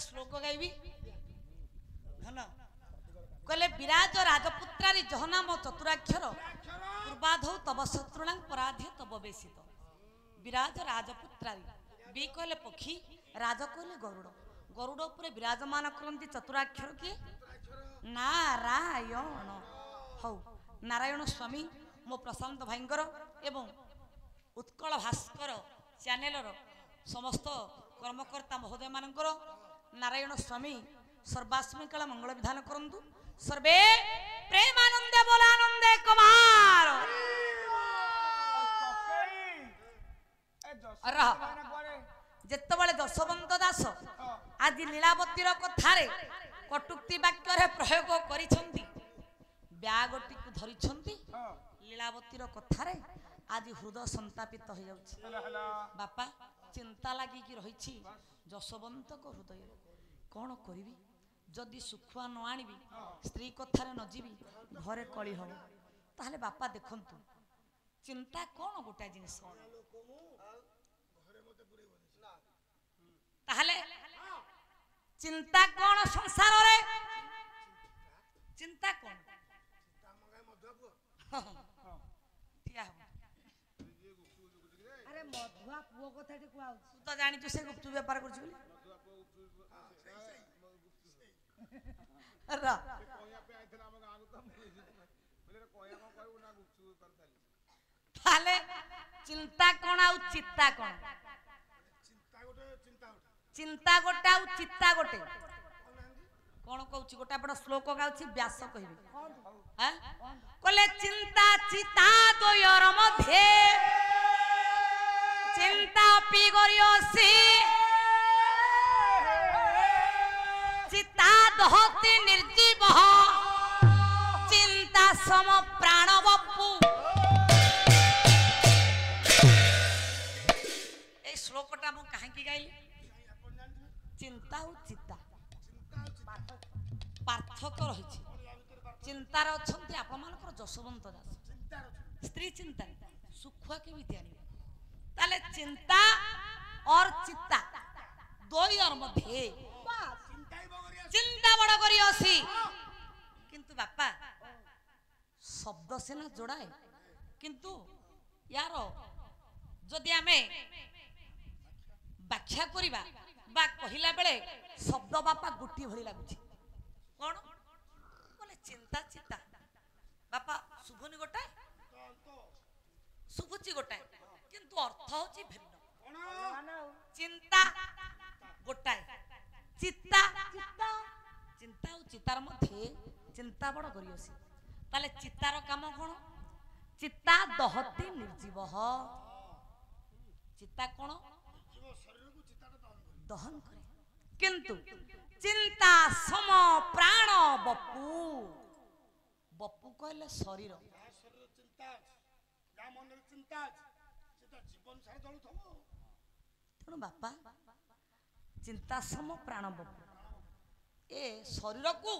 श्लोक गाइबी धन कहले विराज राजपुत्रारी जहनाम चतुराक्षर पूर्वाधौ तब शत्रुणां पराधे तब बेसित विराज राजपुत्रारी बी कहले पक्षी राज कहले गरुड़ गरुड़ उपरे विराजमान करती चतुराक्षर किए नारायण हौ नारायण स्वामी मो प्रशांत भाईंकर एवं उत्कल भास्कर चैनल समस्त कर्मकर्ता महोदय मानकर नारायण स्वामी सर्वास्मी काल मंगल विधान करंतु सर्वे प्रेमानंदे बोलानंदे कुमार जेतबले दशवंत दास आज लीलावतीर कथारे कटुक्ति वाक्य प्रयोग करिसंती ब्यागटी को धरिसंती लीलावतीर कथारे आज हृदय संतापित हो जाउछि बापा चिंता लागी कि रहिछि जशवंत को हृदय कौन करी जदि सुखुआ न आनिबी स्त्री कथारे न जीवी घरे कली हम ताहले बापा देखंतु चिंता कौन गोटा जिनिस ताहले चिंता कौन संसार रे चिंता कौन ठिया हो अरे मधुआ पुओ कथाटी को आउ तू तो जानि तू से गुप्त व्यापार करछ बोली रा ताले चिंता कोन आउ चित्ता कोन चिंता गोटे आउ चित्ता गोटे कोन कहूची गोटा बड़ श्लोक गाउची व्यास कहिबे हैं कहले चिंता चित्ता दोयर मध्ये चिंता पी गरियोसी चित्ता दहति निर्जीव चिंता सम प्राण बपु ए श्लोकटा मु काहे की गाइली चिंता और चित्ता पार्थक्य रही चिंतार अच्छे आप जशवंत दास स्त्री चिंता सुखुआ केमिति आनिबे ताले चिंता और चित्ता दोयर मध्ये चिंता बड़ करी असी किंतु बापा शब्द सिना जोड़ाए किंतु यार जदि आमे व्याख्या करिबा बा कहिला बेले शब्द बापा गुटी भली लागुची कोन बोले चिंता चित्ता बापा सुभुनी गोटाए सुभुची गोटाए किंतु अर्थ होची भिन्न चिंता गोटाए चित्ता चित्ता चिंता और चित्तार मध्ये चिंता बड़ करियोसी ताले चित्तार काम कोन चित्ता दहति निर्जीव चित्ता कोन दहन करे किंतु चिंता सम प्राण बपु बपु कहले शरीर तेणु बापा चिंता सम प्राण बपु ए शरीर को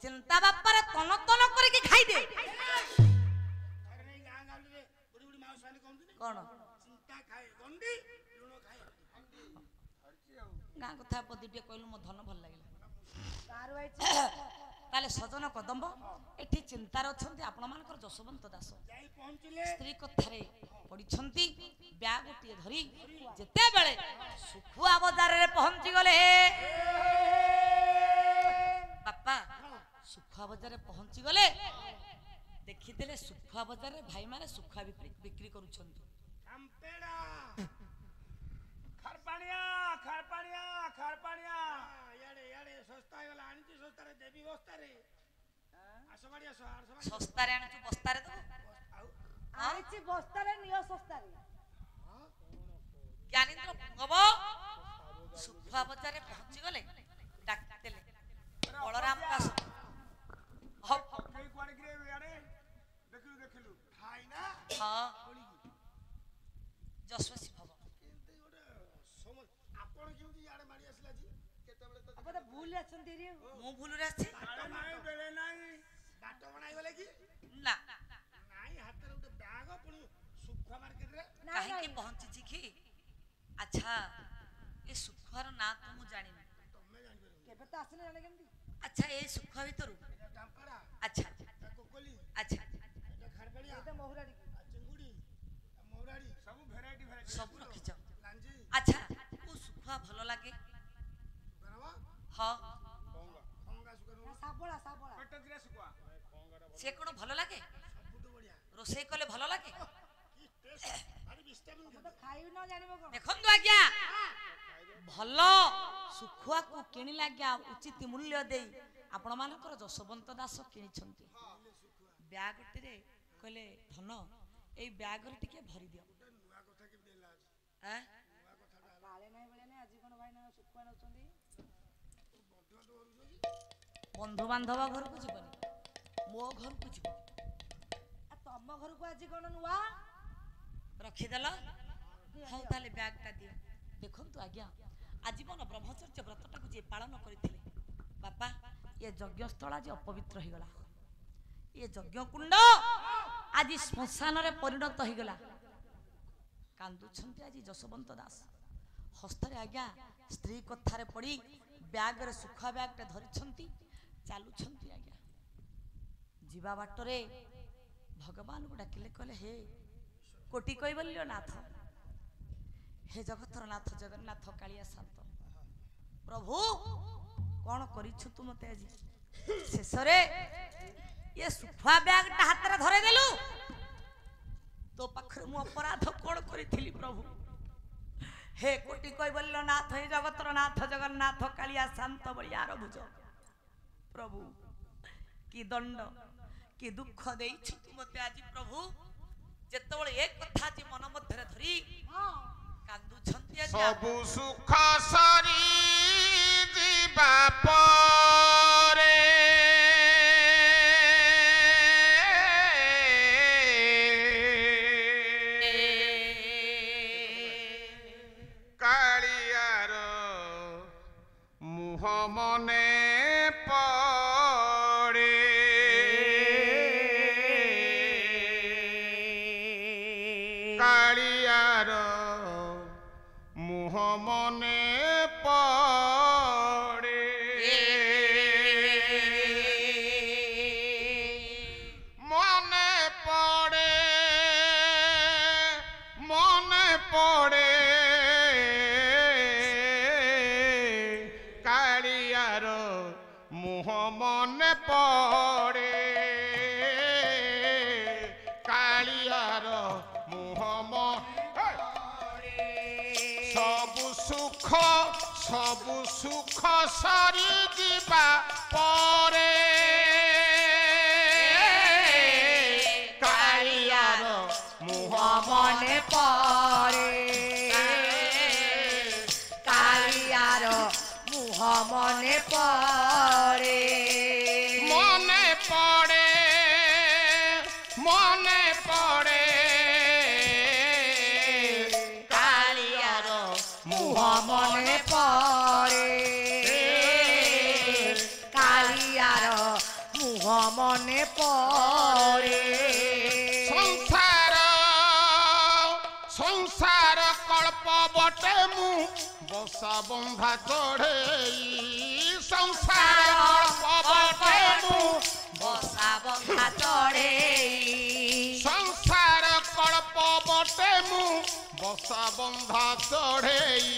चिंता बापार तन तन करके खाई दे कौन गाँ कथा पदी टे कहलु मो धन भल लगे ताले सजन कदम्ब एठी चिंतार अछंती आपण मानकर जशवंत दास स्त्री कथारे पडिछंती ब्याग टी धरी जेते बेले सुखुआ बाजार रे पहुंची गले बापा सुखुआ बाजार रे पहुंची गले देखिदेले सुखुआ बाजार रे भाई माने सुखुआ बिक्री करूछंती खारपाणिया याडे याडे सस्ता गला आनिची सस्ता रे देवी बस्ता रे आसो माडी आसो सस्ता रे आनिची बस्ता रे तो आनिची बस्ता रे नियो सस्ता रे ज्ञानेन्द्र भंगव सुखुआ बाजार रे पहुंची गले डाकतेले बलराम का हो कई कोड गिरे याडे देखलु खाई ना हां जसवसी भव अपन भूल अछंती रे मु भूल रे अछि नाही बेले नाही बाट बनाई गले की ना नाही हाथ रे उते बैग पुनी सुखा मार्केट रे काहे की पहुंची छी की अच्छा ए सुखर ना तो मु जानि तमे जानि କେବେ ତ ଆସିନି ଜାଣେ କେମିତି ଆଚ୍ଛା ଏଇ ଶୁଖୁଆ ଭିତରୁ এটা টাম্পাড়া ଆଚ୍ଛା এটা কোকলি ଆଚ୍ଛା এটা ଖାরবেড়িয়া ଏଇଟା ମହୁରାଡି চিঙ্গুড়ি মৌরাড়ি সব ভ্যারাইটি ভ্যারাইটি ସବୁ ରଖିଛ লাঞ্জি ଆଚ୍ଛା କୋଉ ଶୁଖୁଆ ଭଲ ଲାଗେ সুকানবা ହଁ খঙ্গা খঙ্গা সুকানবা ଶାବଳା ଶାବଳା কটকরা সুকা ସେ କ'ଣ ଭଲ ଲାଗେ ସବୁଠୁ ବଢିଆ ରୋଷେଇ କଲେ ଭଲ ଲାଗେ কি টেস্ট ভারি ভিটামিন ମୁଁ ତ ଖାଇବି ନ ଜାଣିବ କ'ଣ ଦେଖନ୍ତୁ ଆଜ୍ଞା ଭଲ ଶୁଖୁଆକୁ କିଣିଲେ ଆଜ୍ଞା ଉଚିତ ମୂଲ୍ୟ ଦେଇ ଆପଣମାନଙ୍କର ଯଶୋବନ୍ତ ଦାସ କିଣିଛନ୍ତି ବ୍ୟାଗଟିରେ କହିଲେ ଧନ ଏଇ ବ୍ୟାଗରେ ଟିକେ ଭରି ଦିଅ ନୂଆ କଥା କେମିତି ହେଲା ଆଜି ଆଁ? ନୂଆ କଥାଟା ହେଲା କାଳେ ନାହିଁ ଭଳିଆ ନାହିଁ ଆଜି କ'ଣ ଭାଇନା ଶୁଖୁଆ ନେଉଛନ୍ତି ବନ୍ଧୁବାନ୍ଧବ ଘରକୁ ବନ୍ଧୁବାନ୍ଧବ ଘରକୁ ଯିବନି ମୋ ଘରକୁ ଯିବ ତମ ଘରକୁ ଆଜି କ'ଣ ନୂଆ ରଖିଦେଲ ହଉ ତାହେଲେ ବ୍ୟାଗଟା ଦିଅ ଦେଖନ୍ତୁ ଆଜ୍ଞା ଆଜୀବନ ବ୍ରହ୍ମଚର୍ଯ୍ୟ ବ୍ରତଟାକୁ ଯିଏ ପାଳନ କରିଥିଲେ ବାପା ଏ ଯଜ୍ଞସ୍ଥଳ ଆଜି ଅପବିତ୍ର ହେଇଗଲା ଏ ଯଜ୍ଞକୁଣ୍ଡ ଆଜି ଶ୍ମଶାନରେ ପରିଣତ ହେଇଗଲା କାନ୍ଦୁଛନ୍ତି ଆଜି ଯଶୋବନ୍ତ ଦାସ ହସ୍ତରେ ଆଜ୍ଞା ସ୍ତ୍ରୀ କଥାରେ ପଡ଼ି ବ୍ୟାଗରେ ଶୁଖୁଆ ବ୍ୟାଗଟା ଧରିଛନ୍ତି ଚାଲୁଛନ୍ତି ଆଜ୍ଞା ଯିବା ବାଟରେ ଭଗବାନଙ୍କୁ ଡାକିଲେ କହିଲେ ହେ କୋଟି କୈବଲ୍ୟ ନାଥ ହେ ଜଗତର ନାଥ ଜଗନ୍ନାଥ କାଳିଆ ଶାନ୍ତ ପ୍ରଭୁ କ'ଣ କରିଛୁ ତୁ ମତେ ଆଜି ଶେଷରେ ଏ ଶୁଖୁଆ ବ୍ୟାଗଟା ହାତରେ ଧରେଇଦେଲୁ ତୋ ପାଖରେ ମୁଁ ଅପରାଧ କ'ଣ କରିଥିଲି ପ୍ରଭୁ ହେ କୋଟି କୈବଲ୍ୟ ନାଥ ହେ ଜଗତର ନାଥ ଜଗନ୍ନାଥ କାଳିଆ ଶାନ୍ତ ବଳିଆର ଭୁଜ ପ୍ରଭୁ କି ଦଣ୍ଡ କି ଦୁଃଖ ଦେଇଛୁ ତୁ ମତେ ଆଜି ପ୍ରଭୁ ଯେତେବେଳେ ଏ କଥା ଆଜି ମନ ମଧ୍ୟରେ ଧରି କାନ୍ଦୁଛନ୍ତି ଆଜି ସବୁ ସୁଖ ସରି ଯିବା ପରେ କାଳିଆର ମୁହ ମନେ ପଡ଼େ କାଳିଆର ମୁହ ମନେ ପଡ଼େ ମନେ ପଡ଼େ ମନେ ପଡ଼େ କାଳିଆର ମୁହ ମନେ ପଡ଼େ କାଳିଆର ମୁହ ସବୁ ସୁଖ ସରି ଯିବା ପରେ କାଳିଆର ମୁହ ମନେ ପରେ କାଳିଆର ମୁହ ମନେ ପରେ ମନେ ପଡ଼େ ମନେ ପଡ଼େ କାଳିଆର ମୁହ ମନେ ପରେ କାଳିଆର ମୁହ ମନେ ପରେ ସଂସାର କଳ୍ପ ବଟେ ମୁଁ ବସା ବନ୍ଧା ଚଢ଼େଇ ସଂସାର କଳ୍ପ ବଟେ ମୁଁ ବସା ବନ୍ଧା ଚଢ଼େଇ ସଂସାର କଳ୍ପ ବଟେ ମୁଁ ବସା ବନ୍ଧା ଚଢ଼େଇ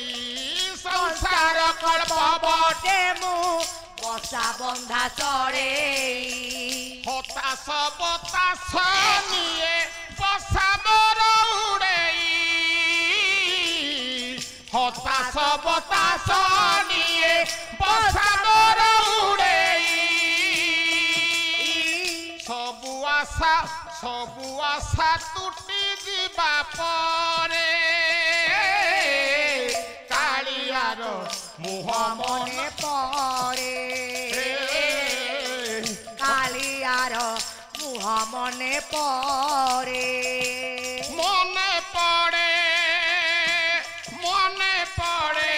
ସଂସାର କଳ୍ପ ବଟେ ମୁଁ ବସା ବନ୍ଧା ଚଢ଼େଇ ହତାଶ ବତାସ ନିଏ ବସା ମୋର ଉଡ଼େଇ ହତାଶ ବତାସ ନିଏ ବସା ମୋର ଉଡ଼େଇ ସବୁ ଆଶା ତୁଟି ଯିବା ପରେ କାଳିଆର ମୁହ ମନେ ପରେ କାଳିଆର ମୁହ ମନେ ପରେ ମନେ ପଡ଼େ ମନେ ପଡ଼େ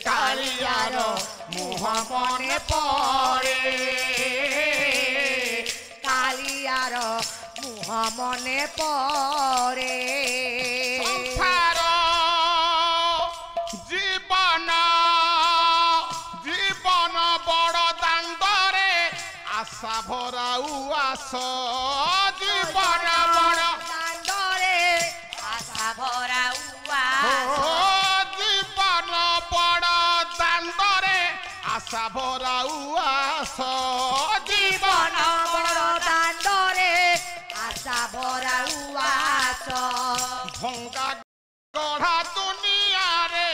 କାଳିଆର ମୁହ ମନେ ପଡ଼େ କାଳିଆର ମୁହ ମନେ ପରେ ସଂସାର ଜୀବନ ଆଶା ଭରା ଉଆସ ଜୀବନ ବଡ଼ ଦାଣ୍ଡରେ ଆଶା ଭରା ଓ ଜୀବନ ବଡ଼ ଦାଣ୍ଡରେ ଆଶା ଭରା ଉଆସ ଜୀବନ ବଡ଼ ଦାଣ୍ଡରେ ଆଶା ଭରା ଉଆସ ଭଙ୍ଗା ଗଢ଼ା ଦୁନିଆରେ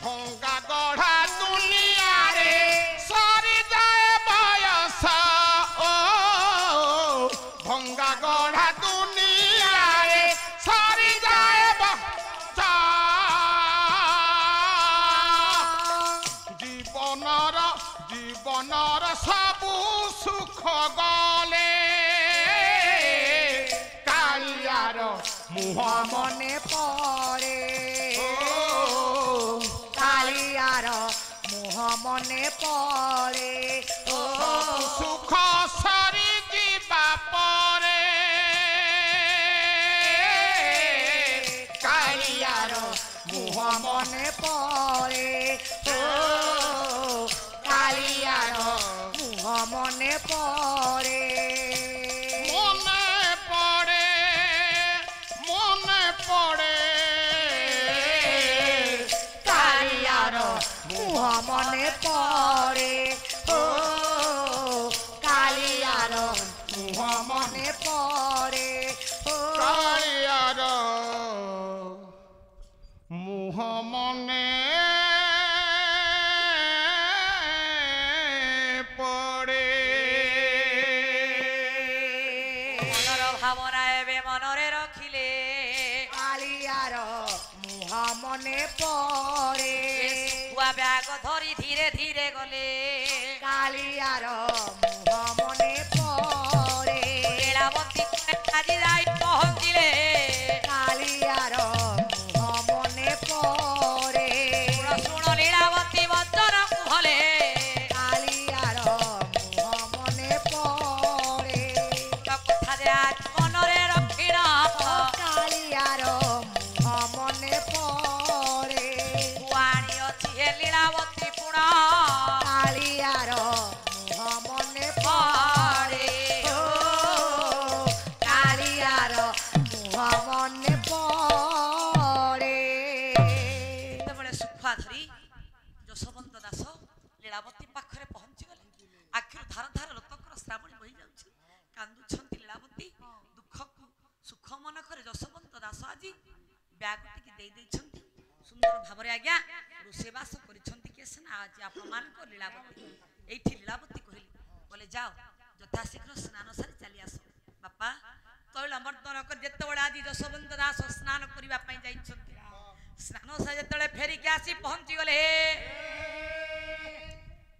ଭଙ୍ଗା ଗଢ଼ା ଦୁନିଆରେ ସରିଯାଏ ବୟସ ଓ ଭଙ୍ଗା ଗଢ଼ା ଦୁନିଆରେ ସରିଯାଏ ଜୀବନର ସବୁ ସୁଖ ଗଲେ କାଳିଆର ମୁହଁ ମନେ ପଡ଼େ କାଳିଆର ମୁହଁ ମନେ ପଡ଼େ ସୁଖ ସରି ଯିବା ପରେ କାଳିଆର ମୁହଁ ମନେ ପଡ଼େ କାଳିଆର ମୁହଁ ମନେ ପଡ଼େ ମନେ ପଡ଼େ କାଳିଆର ମୁହଁ ମନେ ପଡ଼େ କାଳିଆର ମୁହଁ ମନେ ପଡ଼େ କାଳିଆର ମୁହଁ ମନେ ପଡ଼େ ମନର ଭାବନା ଏବେ ମନରେ ରଖିଲେ କାଳିଆର ମୁହଁ ମନେ ପଡ଼େ ଶୁଖୁଆ ବ୍ୟାଗ ଧରି ଧୀରେ ଧୀରେ ଗଲେ କାଳିଆର ମୁହଁ ମନେ ପଡ଼େ ଲୀଳାବତୀ ଆଜି ଯାଇ ପହଞ୍ଚିଲେ କାଳିଆର ମୁହଁ ମନେ ପଡ଼େ ଶୁଣ ଲୀଳାବତୀ ବଚନ କୁହଲେ କାଳିଆର ମୁହଁ ମନେ ପଡ଼େ କଥା ଯେ ଆଜି ମନରେ ରଖିଣ କାଳିଆର ମୁହଁ ମନେ ପଡ଼େ କୁଆଣି ଅଛି ହେ ଲୀଳାବତୀ ପୁଣ କାଳିଆର ମୁହଁ ମନେ ପଡ଼େ କାଳିଆର ମୁହଁ ମନେ ପଡ଼େ ଯେତେବେଳେ ଶୁଖୁଆ ଧରି ଯଶୋବନ୍ତ ଦାସ ଲୀଳାବତୀ ପାଖରେ ପହଞ୍ଚିଗଲେ ଆଖିରୁ ଧାର ଧାର ଲୋତକର ଶ୍ରାବଣୀ ବହି ଯାଉଛି କାନ୍ଦୁଛନ୍ତି ଲୀଳାବତୀ ଦୁଃଖକୁ ସୁଖ ମନ କରି ଯଶୋବନ୍ତ ଦାସ ଆଜି ବ୍ୟାଗଟିକି ଦେଇ ଦେଇଛନ୍ତି ସୁନ୍ଦର ଭାବରେ ଆଜ୍ଞା ରୋଷେଇବାସ କରିଛନ୍ତି କିଏ ସିନା ଆଜି ଆପଣମାନଙ୍କ ଲୀଳାବତୀ ଏଇଠି ଲୀଳାବତୀ କହିଲେ ଯାଅ ଯଥାଶୀଘ୍ର ସ୍ନାନ ସାରି ଚାଲି ଆସ ବାପା ତୈଳ ମର୍ଦ୍ଦନ କରି ଯେତେବେଳେ ଆଜି ଯଶୋବନ୍ତ ଦାସ ସ୍ନାନ କରିବା ପାଇଁ ଯାଇଛନ୍ତି ସ୍ନାନ ସାରି ଯେତେବେଳେ ଫେରିକି ଆସି ପହଞ୍ଚିଗଲେ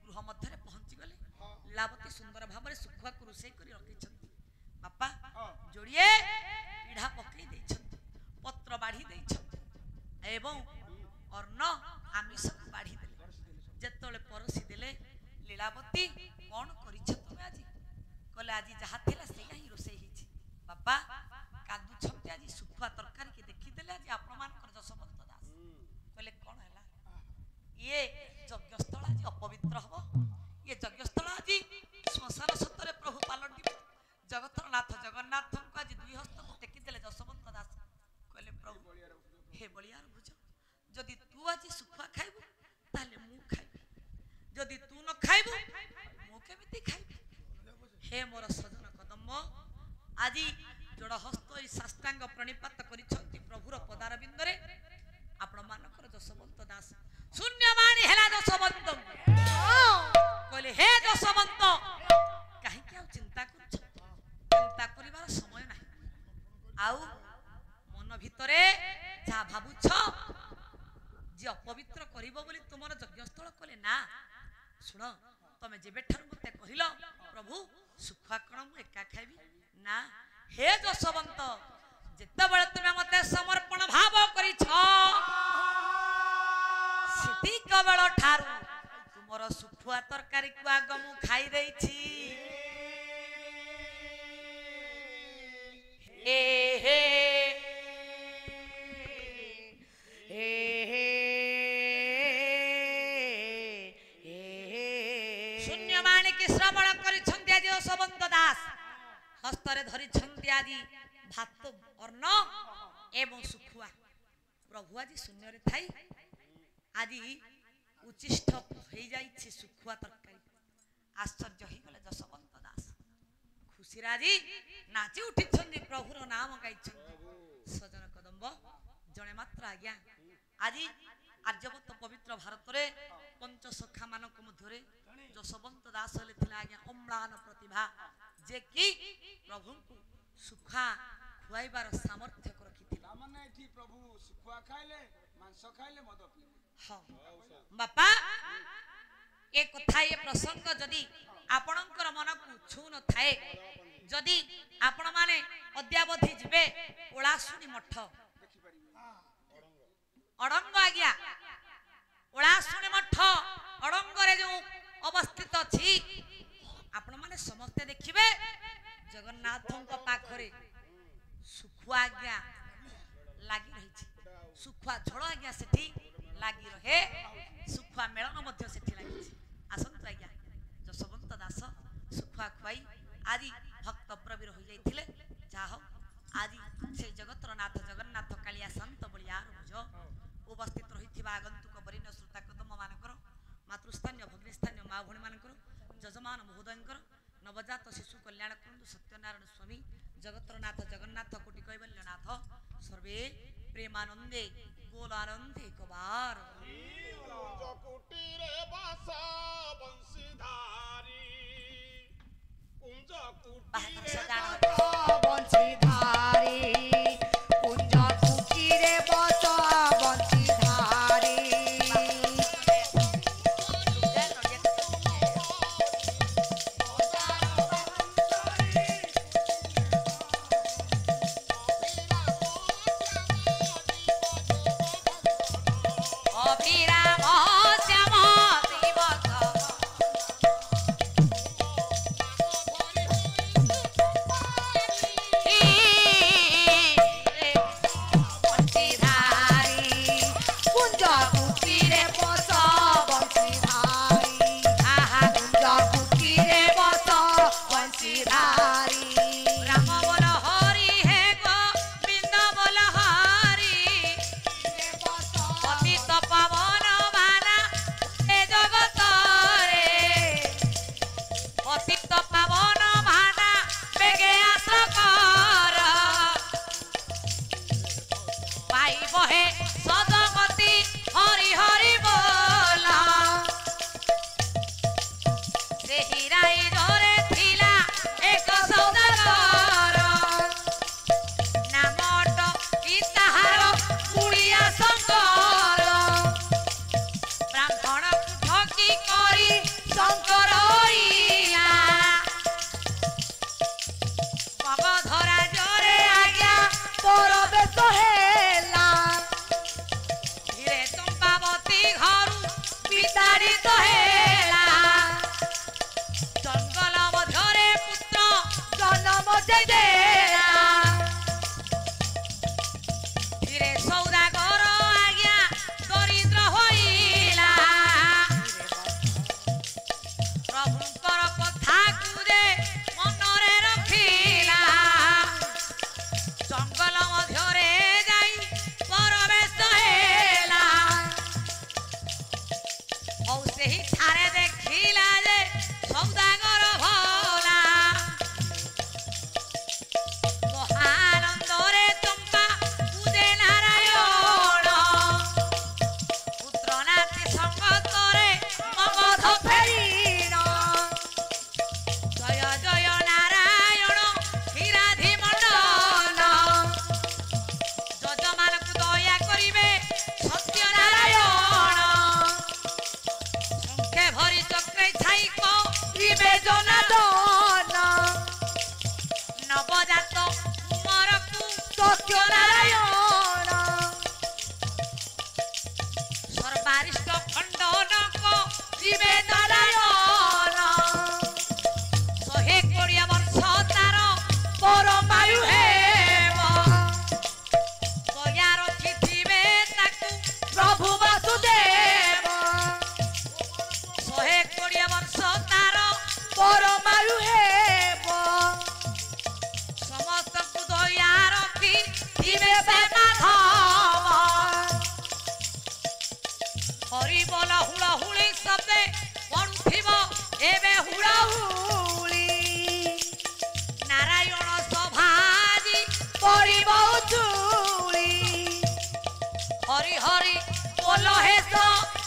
ଗୃହ ମଧ୍ୟରେ ପହଞ୍ଚିଗଲେ ଲୀଳାବତୀ ସୁନ୍ଦର ଭାବରେ ଶୁଖୁଆକୁ ରୋଷେଇ କରି ରଖିଛନ୍ତି ବାପା ଯୋଡ଼ିଏ ପିଢ଼ା ପକେଇ ଦେଇଛନ୍ତି ପତ୍ର ବାଢ଼ି ଦେଇଛନ୍ତି ଏବଂ ଅନ୍ନ ଆମିଷକୁ ବାଢ଼ି ଦେଲେ ଯେତେବେଳେ ପରସି ଦେଲେ ଲୀଳାବତୀ କଣ କରିଛ ତମେ ଆଜି କହିଲେ ଆଜି ଯାହା ଥିଲା ସେଇଆ ହିଁ ରୋଷେଇ ହେଇଛି ବାପା କାନ୍ଦୁଛନ୍ତି ଆଜି ଶୁଖୁଆ ତରକାରୀ କି ଦେଖିଦେଲେ ଆଜି ଆପଣମାନଙ୍କର ଯଶୋବନ୍ତ ଦାସ କହିଲେ କଣ ହେଲା ଇଏ ଯଜ୍ଞସ୍ଥଳ ଆଜି ଅପବିତ୍ର ହବ ଇଏ ଯଜ୍ଞସ୍ଥଳ ଆଜି ଶ୍ମଶାନ ସତରେ ପ୍ରଭୁ ପାଲଟିବ ଜଗତର ନାଥ ଜଗନ୍ନାଥଙ୍କୁ ଆଜି ଦୁଇ ହସ୍ତକୁ ଟେକିଦେଲେ ଯଶୋବନ୍ତ ଦାସ କହିଲେ ପ୍ରଭୁ ହେ ବଳିଆର ଭୁଜ ଯଦି ତୁ ଆଜି ଶୁଖୁଆ ଖାଇବୁ ତାହେଲେ ମୁଁ ଖାଇବି ଯଦି ତୁ ନ ଖାଇବୁ ମୁଁ କେମିତି ଖାଇବି ହେ ମୋର ସଜନ କଦମ୍ବ ଆଜି ଯୋଡ଼ ହସ୍ତ ଏଇ ସାଷ୍ଟାଙ୍ଗ ପ୍ରଣିପାତ କରିଛନ୍ତି ପ୍ରଭୁର ପଦାରବିନ୍ଦରେ ଆପଣମାନଙ୍କର ଯଶୋବନ୍ତ ଦାସ ଶୂନ୍ୟବାଣୀ ହେଲା ଯଶୋବନ୍ତ କହିଲେ ହେ ଯଶୋବନ୍ତ କାହିଁକି ଆଉ ଚିନ୍ତା କରୁଛ ଚିନ୍ତା କରିବାର ସମୟ ନାହିଁ ଆଉ ମନ ଭିତରେ ଯାହା ଭାବୁଛ ଯେ ଅପବିତ୍ର କରିବ ବୋଲି ତୁମର ଯଜ୍ଞସ୍ଥଳ କଲେ ନା ଶୁଣ ତମେ ଯେବେଠାରୁ ମତେ କହିଲ ପ୍ରଭୁ ଶୁଖୁଆ କଣ ମୁଁ ଏକା ଖାଇବି ନା ହେ ଯଶୋବନ୍ତ ଯେତେବେଳେ ତୁମେ ମତେ ସମର୍ପଣ ଭାବ କରିଛ ସେତିକ ବେଳ ଠାରୁ ତୁମର ଶୁଖୁଆ ତରକାରୀକୁ ଆଗ ମୁଁ ଖାଇ ଦେଇଛି ହେ ହେ ଶୂନ୍ୟବାଣୀ କି ଶ୍ରବଣ କରିଛନ୍ତି ଆଜି ଯଶୋବନ୍ତ हस्तरे धरिछन्ति आदि भात अन्न एवं सुखुआ प्रभु आज शून्य रे थाई आदि उचिष्ट होई जाइछि सुखुआ तरकारी आश्चर्य होई गले जसवंत दास खुशी राजी नाची उठिछन्ति प्रभुर नाम गाइछन्ति सजन कदम्ब जणे मात्र आज्ञा आदि आर्यवत पवित्र भारत रे पंच सखा मानक मध्यरे जसवंत दास हेले थिला आज्ञा अम्लान प्रतिभा जे कि प्रभु को सुखा खुआइबार सामर्थ्य को रखिथिला माने एठी प्रभु सुखुआ खाइले मांस खाइले मद पीले हां बापा ए कथा ए प्रसंग जदी आपणकर मन को छु न थाए जदी आपण माने अद्यावधि जिबे ओलासुनी मठ अड़ंग आज्ञा ओलासुनी मठ अड़ंग रे जो अवस्थित अछि आपण माने समस्त देखिबे जगन्नाथଙ୍କ पाखरे सुखुआ आज्ञा लागि रही छी सुखुआ झोଳ आज्ञा सेठी लागि रहे सुखुआ मेलन मध्य सेठी लागि छी आसंत आज्ञा जसवंत दास सुखुआ खुआई आदि भक्त प्रवीर हो जाइथिले जाहो आदि से जगतर नाथ जगन्नाथ कालिया संत बलियार बुझ उपस्थित रहिथिबा आगंतुक परिण श्रोता कदम मानकर मातृस्थान्य भग्निस्थान्य मा भणी मानकर जजमान महोदयंकर नवजात शिशु कल्याण कुंड सत्यनारायण स्वामी जगतर नाथ जगन्नाथ कोटि कैवल्यनाथ सर्वे प्रेमानंदे गोलानंदे कबार कुटीरे बासा बंशीधारी कुंज कुटीरे बंशीधारी कुंज कुटीरे बस बंशीधारी अभिराम श्याम दिवस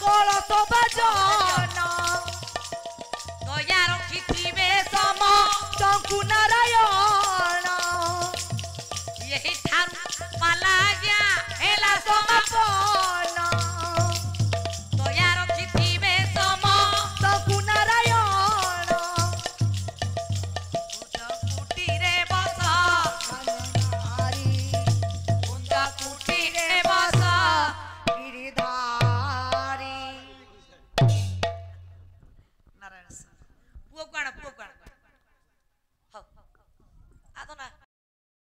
କଳସ ବାଜନ ଦୟା ରଖିଥିବେ ତଙ୍କୁ ନାରାୟଣ